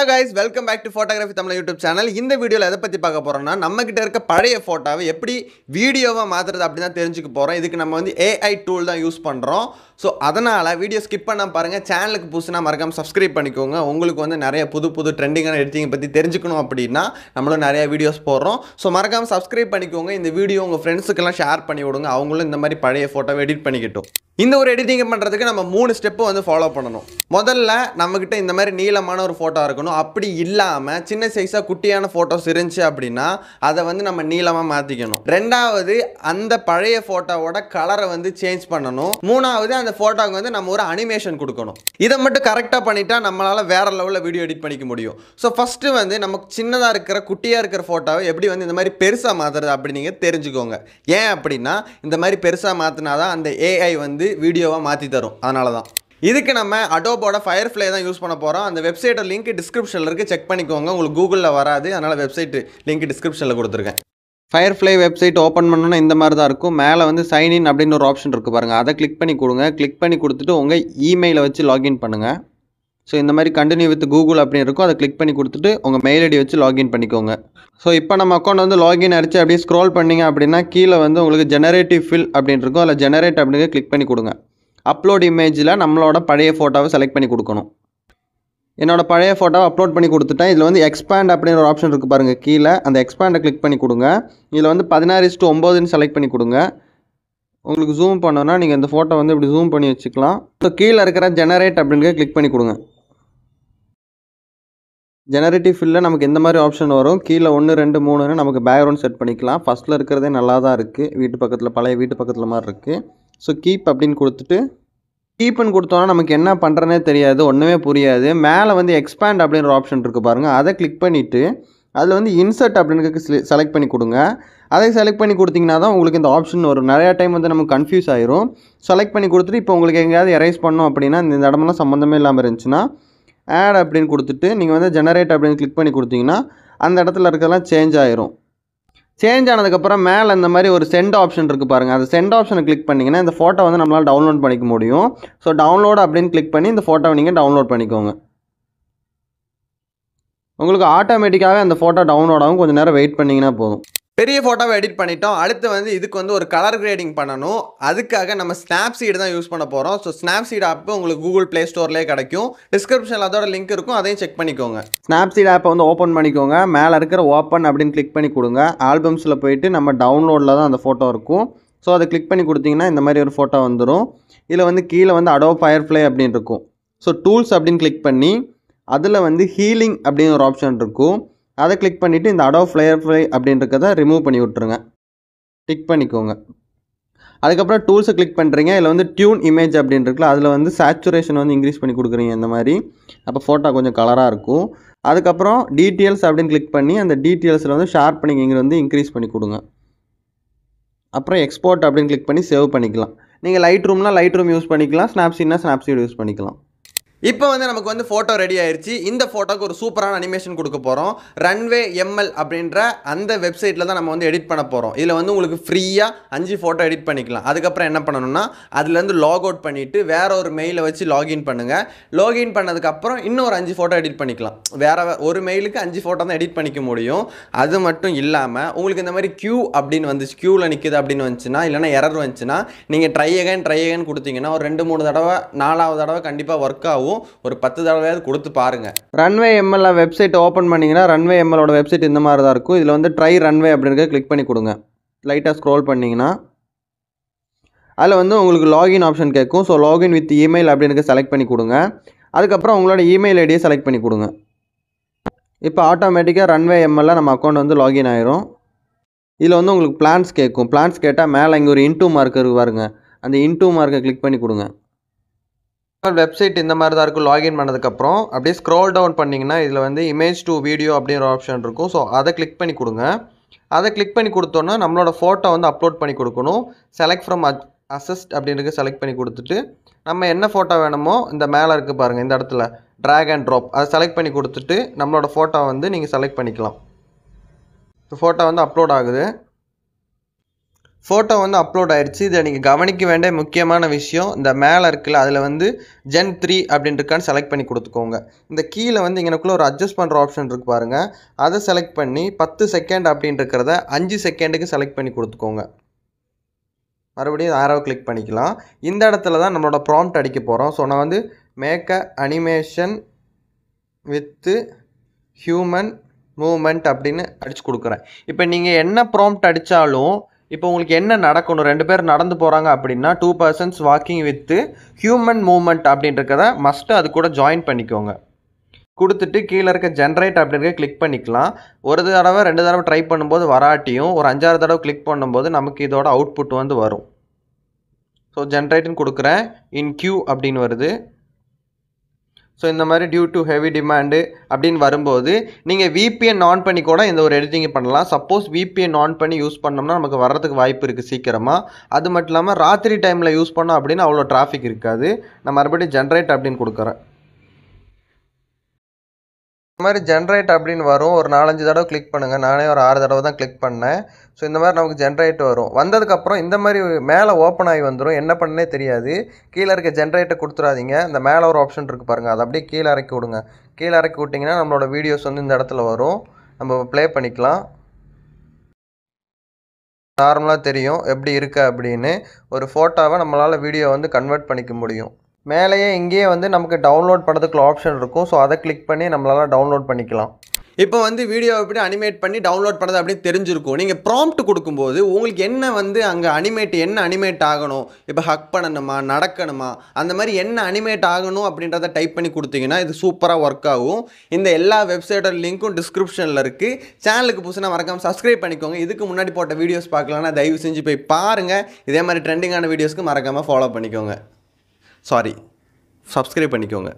Hello guys, welcome back to Photography Tamil YouTube channel. இந்த வீடியோல எதை பத்தி பார்க்க போறோம்னா நம்ம கிட்ட இருக்க பழைய போட்டோவை எப்படி வீடியோவா மாத்துறது அப்படி தான் தெரிஞ்சுக்க போறோம். இதுக்கு நம்ம வந்து AI டூல் தான் யூஸ் பண்றோம். சோ அதனால வீடியோ ஸ்கிப் பண்ணாம பாருங்க. சேனலுக்கு புதுசுனா மறக்காம Subscribe பண்ணிக்கோங்க. உங்களுக்கு வந்து நிறைய புது ட்ரெண்டிங்கான எடிட்டிங் பத்தி தெரிஞ்சுக்கணும் அப்படினா நம்மளும் நிறைய வீடியோஸ் போடுறோம். சோ மறக்காம Subscribe பண்ணிக்கோங்க. இந்த வீடியோ உங்க ஃப்ரெண்ட்ஸ்க்கு எல்லாம் ஷேர் பண்ணி விடுங்க. அவங்களும் இந்த மாதிரி பழைய போட்டோவை எடிட் பண்ணிக்கிட்டோம். இந்த ஒரு எடிட்டிங் பண்றதுக்கு நம்ம 3 ஸ்டெப் வந்து ஃபாலோ பண்ணனும். முதல்ல நம்மகிட்ட இந்த மாதிரி நீளமான ஒரு போட்டோ இருக்கணும். அப்படி இல்லாம சின்ன சைஸா குட்டியான போட்டோஸ் இருந்துச்சு அப்படினா அத வந்து நம்ம நீளமா மாத்திக்கணும். ரெண்டாவது அந்த பழைய போட்டோவோட கலரை வந்து சேஞ்ச் பண்ணனும். மூணாவது அந்த போட்டோக்கு வந்து நம்ம ஒரு அனிமேஷன் கொடுக்கணும். இத மட்டும் கரெக்ட்டா பண்ணிட்டா நம்மளால வேற லெவல்ல வீடியோ எடிட் பண்ணிக்க முடியும். சோ ஃபர்ஸ்ட் வந்து நமக்கு சின்னதா இருக்கிற குட்டியா இருக்கிற போட்டோவை எப்படி வந்து இந்த மாதிரி பெருசா மாத்துறது அப்படி நீங்க தெரிஞ்சுக்கோங்க. ஏன் அப்படினா இந்த மாதிரி பெருசா மாத்துனாதான் அந்த AI வந்து வீடியோவா மாத்தி தரும். அதனால தான் இதுக்கு நம்ம Adobeோட Firefly தான் யூஸ் பண்ண போறோம். அந்த வெப்சைட்டோட லிங்க் டிஸ்கிரிப்ஷன்ல இருக்கு, செக் பண்ணிக்கோங்க. உங்களுக்கு கூகுள்ல வராது, அதனால வெப்சைட் லிங்க் டிஸ்கிரிப்ஷன்ல கொடுத்திருக்கேன். Firefly வெப்சைட் ஓபன் பண்ணனும்னா இந்த மாதிரி தான் இருக்கும். மேலே வந்து சைன் இன் அப்படின ஒரு ஆப்ஷன் இருக்கு பாருங்க. அதை கிளிக் பண்ணி கொடுங்க. கிளிக் பண்ணி கொடுத்துட்டு உங்க இமெயிலை வச்சு லாகின் பண்ணுங்க. ஸோ இந்த மாதிரி கண்டினியூ வித் கூகுள் அப்படின்னு இருக்கும். அதை கிளிக் பண்ணி கொடுத்துட்டு உங்கள் மெயில் ஐடி வச்சு லாகின் பண்ணிக்கோங்க. ஸோ இப்போ நம்ம அக்கௌண்ட் வந்து லாகின் அடிச்சு அப்படியே ஸ்க்ரோல் பண்ணிங்க அப்படின்னா கீழே வந்து உங்களுக்கு ஜெனரேட்டிவ் ஃபில் அப்படின்னு இருக்கும். அதில் ஜெனரேட் அப்படிங்க கிளிக் பண்ணி கொடுங்க. அப்லோட் இமேஜில் நம்மளோட பழைய ஃபோட்டோவை செலக்ட் பண்ணி கொடுக்கணும். என்னோட பழைய ஃபோட்டோவை அப்லோட் பண்ணி கொடுத்துட்டேன். இதில் வந்து எக்ஸ்பேண்ட் அப்படின்ற ஒரு ஆப்ஷன் இருக்குது பாருங்கள். கீழே அந்த எக்ஸ்பேண்டை கிளிக் பண்ணி கொடுங்க. இதில் வந்து 16:9 செலக்ட் பண்ணி கொடுங்க. உங்களுக்கு ஜூம் பண்ணோன்னா நீங்கள் இந்த ஃபோட்டோ வந்து இப்படி ஜூம் பண்ணி வச்சுக்கலாம். ஸோ கீழே இருக்கிற ஜெனரேட் அப்படிங்க கிளிக் பண்ணி கொடுங்க. ஜெனரேட்டிவ் ஃபில்லில் நமக்கு எந்த மாதிரி ஆப்ஷன் வரும், கீழே 1 2 3ன்னு நமக்கு பேக்ரவுண்ட் செட் பண்ணிக்கலாம். ஃபஸ்ட்டில் இருக்கிறதே நல்லா தான் இருக்குது. வீட்டு பக்கத்தில் பழைய வீட்டு பக்கத்தில் மாதிரி இருக்குது. ஸோ கீப் அப்படின்னு கொடுத்துட்டு கீப்னு கொடுத்தோன்னா நமக்கு என்ன பண்ணுறனே தெரியாது, ஒன்றுமே புரியாது. மேலே வந்து எக்ஸ்பேண்ட் அப்படின்ற ஆப்ஷன் இருக்குது பாருங்கள். அதை கிளிக் பண்ணிவிட்டு அதில் வந்து இன்சர்ட் அப்படின்னு செலக்ட் பண்ணி கொடுங்க. அதை செலக்ட் பண்ணி கொடுத்தீங்கன்னா தான் உங்களுக்கு இந்த ஆப்ஷன் வரும். நிறையா டைம் வந்து நமக்கு கன்ஃபியூஸ் ஆயிரும். செலக்ட் பண்ணி கொடுத்துட்டு இப்போ உங்களுக்கு எங்கேயாவது எரேஸ் பண்ணோம் அப்படின்னா இந்த இடமெல்லாம் சம்மந்தமே இல்லாமல் இருந்துச்சுன்னா ஆட் அப்படின்னு கொடுத்துட்டு நீங்கள் வந்து ஜெனரேட் அப்படின்னு கிளிக் பண்ணி கொடுத்தீங்கன்னா அந்த இடத்துல இருக்கிறதெல்லாம் சேஞ்ச் ஆயிரும். சேஞ்ச் ஆனதுக்கப்புறம் மேலே இந்த மாதிரி ஒரு சென்ட் ஆப்ஷன் இருக்குது பாருங்கள். அந்த சென்ட் ஆப்ஷனை கிளிக் பண்ணிங்கன்னா இந்த ஃபோட்டோ வந்து நம்மளால் டவுன்லோட் பண்ணிக்க முடியும். ஸோ டவுன்லோட் அப்படின்னு கிளிக் பண்ணி இந்த ஃபோட்டோவை நீங்கள் டவுன்லோட் பண்ணிக்கோங்க. உங்களுக்கு ஆட்டோமேட்டிக்காகவே அந்த ஃபோட்டோ டவுன்லோட் ஆகும். கொஞ்சம் நேரம் வெயிட் பண்ணிங்கன்னா போதும். பெரிய ஃபோட்டோவை எடிட் பண்ணிட்டோம். அடுத்து வந்து இதுக்கு வந்து ஒரு கலர் கிரேடிங் பண்ணணும். அதுக்காக நம்ம ஸ்னாப்சீட் தான் யூஸ் பண்ண போகிறோம். ஸோ ஸ்னாப்சீட் ஆப் உங்களுக்கு கூகுள் ப்ளே ஸ்டோர்லேயே கிடைக்கும். டிஸ்கிரிப்ஷனில் அதோட லிங்க் இருக்கும், அதையும் செக் பண்ணிக்கோங்க. ஸ்னாப்சீட் ஆப்பை வந்து ஓப்பன் பண்ணிக்கோங்க. மேலே இருக்கிற ஓப்பன் அப்படின்னு கிளிக் பண்ணி கொடுங்க. ஆல்பம்ஸில் போயிட்டு நம்ம டவுன்லோடில் தான் அந்த ஃபோட்டோ இருக்கும். ஸோ அதை கிளிக் பண்ணி கொடுத்தீங்கன்னா இந்த மாதிரி ஒரு ஃபோட்டோ வந்துடும். இதில் வந்து கீழே வந்து Adobe Firefly அப்படின்னு இருக்கும். ஸோ டூல்ஸ் அப்படின்னு கிளிக் பண்ணி அதில் வந்து ஹீலிங் அப்படின்னு ஒரு ஆப்ஷன் இருக்கும். அதை கிளிக் பண்ணிவிட்டு இந்த Adobe Firefly அப்படின்றத ரிமூவ் பண்ணி விட்ருங்க. டிக் பண்ணிக்கோங்க. அதுக்கப்புறம் டூல்ஸை கிளிக் பண்ணுறீங்க. இதில் வந்து டியூன் இமேஜ் அப்படின்னு இருக்குல்ல, அதில் வந்து சேச்சுரேஷன் வந்து இன்க்ரீஸ் பண்ணி கொடுக்குறீங்க இந்த மாதிரி. அப்போ ஃபோட்டோ கொஞ்சம் கலராக இருக்கும். அதுக்கப்புறம் டீட்டெயில்ஸ் அப்படின்னு கிளிக் பண்ணி அந்த டீட்டெயில்ஸில் வந்து ஷார்ப்பனிங் இங்கே வந்து இன்க்ரீஸ் பண்ணி கொடுங்க. அப்புறம் எக்ஸ்போர்ட் அப்படின்னு கிளிக் பண்ணி சேவ் பண்ணிக்கலாம். நீங்கள் லைட் ரூம் யூஸ் பண்ணிக்கலாம், ஸ்னாப்சீட் யூஸ் பண்ணிக்கலாம். இப்போ வந்து நமக்கு வந்து ஃபோட்டோ ரெடி ஆயிடுச்சு. இந்த ஃபோட்டோக்கு ஒரு சூப்பரான அனிமேஷன் கொடுக்க போகிறோம். ரன்வே ML அப்படின்ற அந்த வெப்சைட்டில் தான் நம்ம வந்து எடிட் பண்ண போகிறோம். இதில் வந்து உங்களுக்கு ஃப்ரீயாக 5 ஃபோட்டோ எடிட் பண்ணிக்கலாம். அதுக்கப்புறம் என்ன பண்ணணும்னா அதுலேருந்து லாக் அவுட் பண்ணிவிட்டு வேற ஒரு மெயிலை வச்சு லாகின் பண்ணுங்கள். லாகின் பண்ணதுக்கப்புறம் இன்னொரு 5 ஃபோட்டோ எடிட் பண்ணிக்கலாம். வேறு ஒரு மெயிலுக்கு 5 ஃபோட்டோ தான் எடிட் பண்ணிக்க முடியும். அது மட்டும் இல்லாமல் உங்களுக்கு இந்த மாதிரி கியூ அப்படின்னு வந்துச்சு, க்யூவில் நிற்குது அப்படின்னு வந்துச்சுன்னா, இல்லைனா எரர் வந்துச்சுன்னா நீங்கள் ட்ரை அகைன் கொடுத்தீங்கன்னா ஒரு 2-3 தடவை 4வது தடவை கண்டிப்பாக ஒர்க் ஆகும். ஒரு 10 தடவையாவது கொடுத்து பாருங்க. ரன்வே ML வெப்சைட் ஓப்பன் பண்ணீங்கன்னா ரன்வே MLோட வெப்சைட் இந்த மாதிரி தான் இருக்கும். இதில் வந்து ட்ரை ரன்வே அப்படின்றத கிளிக் பண்ணி கொடுங்க. லைட்டாக ஸ்க்ரோல் பண்ணிங்கன்னா அதில் வந்து உங்களுக்கு லாகின் ஆப்ஷன் கேட்கும். ஸோ லாகின் வித் இமெயில் அப்படின்றத செலக்ட் பண்ணி கொடுங்க. அதுக்கப்புறம் உங்களோட இமெயில் ஐடியை செலக்ட் பண்ணி கொடுங்க. இப்போ ஆட்டோமேட்டிக்காக ரன்வே ML நம்ம அக்கௌண்ட் வந்து லாகின் ஆயிரும். இதில் வந்து உங்களுக்கு பிளான்ஸ் கேட்கும். பிளான்ஸ் கேட்டால் மேலே இங்கே ஒரு இன்டூ மார்க் இருக்கு பாருங்க. அந்த இன்டூ மார்க்கை கிளிக் பண்ணி கொடுங்க. வெப்சைட் இந்த மாதிரி தான் இருக்கும். லாகின் பண்ணதுக்கப்புறம் அப்படியே ஸ்க்ரோல் டவுன் பண்ணிங்கன்னா இதில் வந்து இமேஜ் டு வீடியோ அப்படின்ற ஆப்ஷன் இருக்கும். ஸோ அதை கிளிக் பண்ணி கொடுங்க. அதை கிளிக் பண்ணி கொடுத்தோன்னா நம்மளோட ஃபோட்டோ வந்து அப்லோட் பண்ணி கொடுக்கணும். செலக்ட் ஃப்ரம் அசிஸ்ட் அப்படின்றது செலக்ட் பண்ணி கொடுத்துட்டு நம்ம என்ன ஃபோட்டோ வேணுமோ இந்த மேலே இருக்குது பாருங்கள், இந்த இடத்துல ட்ராக் அண்ட் ட்ராப் அதை செலக்ட் பண்ணி கொடுத்துட்டு நம்மளோட ஃபோட்டோ வந்து நீங்கள் செலக்ட் பண்ணிக்கலாம். ஃபோட்டோ வந்து அப்லோட் ஆகுது. ஃபோட்டோ வந்து அப்லோட் ஆயிடுச்சு. இதை நீங்கள் கவனிக்க வேண்டிய முக்கியமான விஷயம், இந்த மேலே இருக்குல்ல அதில் வந்து Gen 3 அப்படின்ட்டுருக்கான்னு செலக்ட் பண்ணி கொடுத்துக்கோங்க. இந்த கீழே வந்து இங்கனக்குள்ளே ஒரு அட்ஜஸ்ட் பண்ணுற ஆப்ஷன் இருக்குது பாருங்கள், அதை செலக்ட் பண்ணி 10 செகண்ட் அப்படின்னு இருக்கிறத 5 செகண்டுக்கு செலக்ட் பண்ணி கொடுத்துக்கோங்க. மறுபடியும் ஆரோவை கிளிக் பண்ணிக்கலாம். இந்த இடத்துல தான் நம்மளோட ப்ராம்ப்ட் அடிக்க போகிறோம். ஸோ நான் வந்து make a animation with human movement அப்படின்னு அடித்து கொடுக்குறேன். இப்போ நீங்கள் என்ன ப்ராம்ப்ட் அடித்தாலும் இப்போ உங்களுக்கு என்ன நடக்கணும், 2 பேர் நடந்து போகிறாங்க அப்படின்னா 2 persons walking with human moment அப்படின்றத மஸ்ட்டு அது கூட ஜாயின் பண்ணிக்கோங்க. கொடுத்துட்டு கீழே இருக்க ஜென்ரேட் அப்படின்றத கிளிக் பண்ணிக்கலாம். ஒரு தடவை 2 தடவை ட்ரை பண்ணும்போது வராட்டியும் ஒரு 5ஆறு தடவை கிளிக் பண்ணும்போது நமக்கு இதோட அவுட்புட் வந்து வரும். ஸோ ஜென்ரேட்டுன்னு கொடுக்குறேன். இன் கியூ அப்படின்னு வருது. ஸோ இந்த மாதிரி டியூ டு ஹெவி டிமாண்டு அப்படின்னு வரும்போது நீங்கள் VPN ஆன் பண்ணி கூட இந்த ஒரு எடிட்டிங்கை பண்ணலாம். சப்போஸ் VPN ஆன் பண்ணி யூஸ் பண்ணோம்னா நமக்கு வர்றதுக்கு வாய்ப்பு இருக்குது சீக்கிரமாக. அது மட்டும் இல்லாமல் ராத்திரி டைமில் யூஸ் பண்ணோம் அப்படின்னு அவ்வளோ டிராஃபிக் இருக்காது. நான் மறுபடியும் ஜென்ரேட் அப்படின்னு கொடுக்குறேன். இந்த மாதிரி ஜென்ரேட் அப்படின்னு வரும். ஒரு 4-5 தடவை கிளிக் பண்ணுங்கள். நானே ஒரு 6 தடவை தான் கிளிக் பண்ணேன். ஸோ இந்த மாதிரி நமக்கு ஜென்ரேட் வரும். வந்ததுக்கப்புறம் இந்த மாதிரி மேலே ஓப்பன் ஆகி வந்துடும். என்ன பண்ணே தெரியாது. கீழே இருக்க ஜென்ரேட்டை கொடுத்துடாதீங்க. இந்த மேலே ஒரு ஆப்ஷன் இருக்குது பாருங்கள், அதை அப்படியே கீழே இறக்கி விடுங்க. கீழே இறக்கி விட்டிங்கன்னா நம்மளோட வீடியோஸ் வந்து இந்த இடத்துல வரும். நம்ம ப்ளே பண்ணிக்கலாம். நார்மலாக தெரியும் எப்படி இருக்குது அப்படின்னு. ஒரு ஃபோட்டோவை நம்மளால் வீடியோ வந்து கன்வெர்ட் பண்ணிக்க முடியும். மேலேயே இங்கேயே வந்து நமக்கு டவுன்லோட் பண்ணுறதுக்குள்ள ஆப்ஷன் இருக்கும். ஸோ அதை கிளிக் பண்ணி நம்மளால் டவுன்லோட் பண்ணிக்கலாம். இப்போ வந்து வீடியோ எப்படி அனிமேட் பண்ணி டவுன்லோட் பண்ணுறது அப்படின்னு தெரிஞ்சிருக்கும். நீங்கள் ப்ராம்ப்ட் கொடுக்கும்போது உங்களுக்கு என்ன வந்து அங்கே என்ன அனிமேட் ஆகணும், இப்போ ஹக் பண்ணணுமா, நடக்கணுமா, அந்த மாதிரி என்ன அனிமேட் ஆகணும் அப்படின்றத டைப் பண்ணி கொடுத்தீங்கன்னா இது சூப்பராக ஒர்க் ஆகும். இந்த எல்லா வெப்சைட்டோட லிங்க்கும் டிஸ்கிரிப்ஷனில் இருக்குது. சேனலுக்கு புதுசுனா மறக்காமல் சப்ஸ்கிரைப் பண்ணிக்கோங்க. இதுக்கு முன்னாடி போட்ட வீடியோஸ் பார்க்கலன்னா தயவு செஞ்சு போய் பாருங்கள். இதே மாதிரி ட்ரெண்டிங்கான வீடியோஸ்க்கு மறக்காமல் ஃபாலோ பண்ணிக்கோங்க. சப்ஸ்கிரைப் பண்ணிக்கோங்க.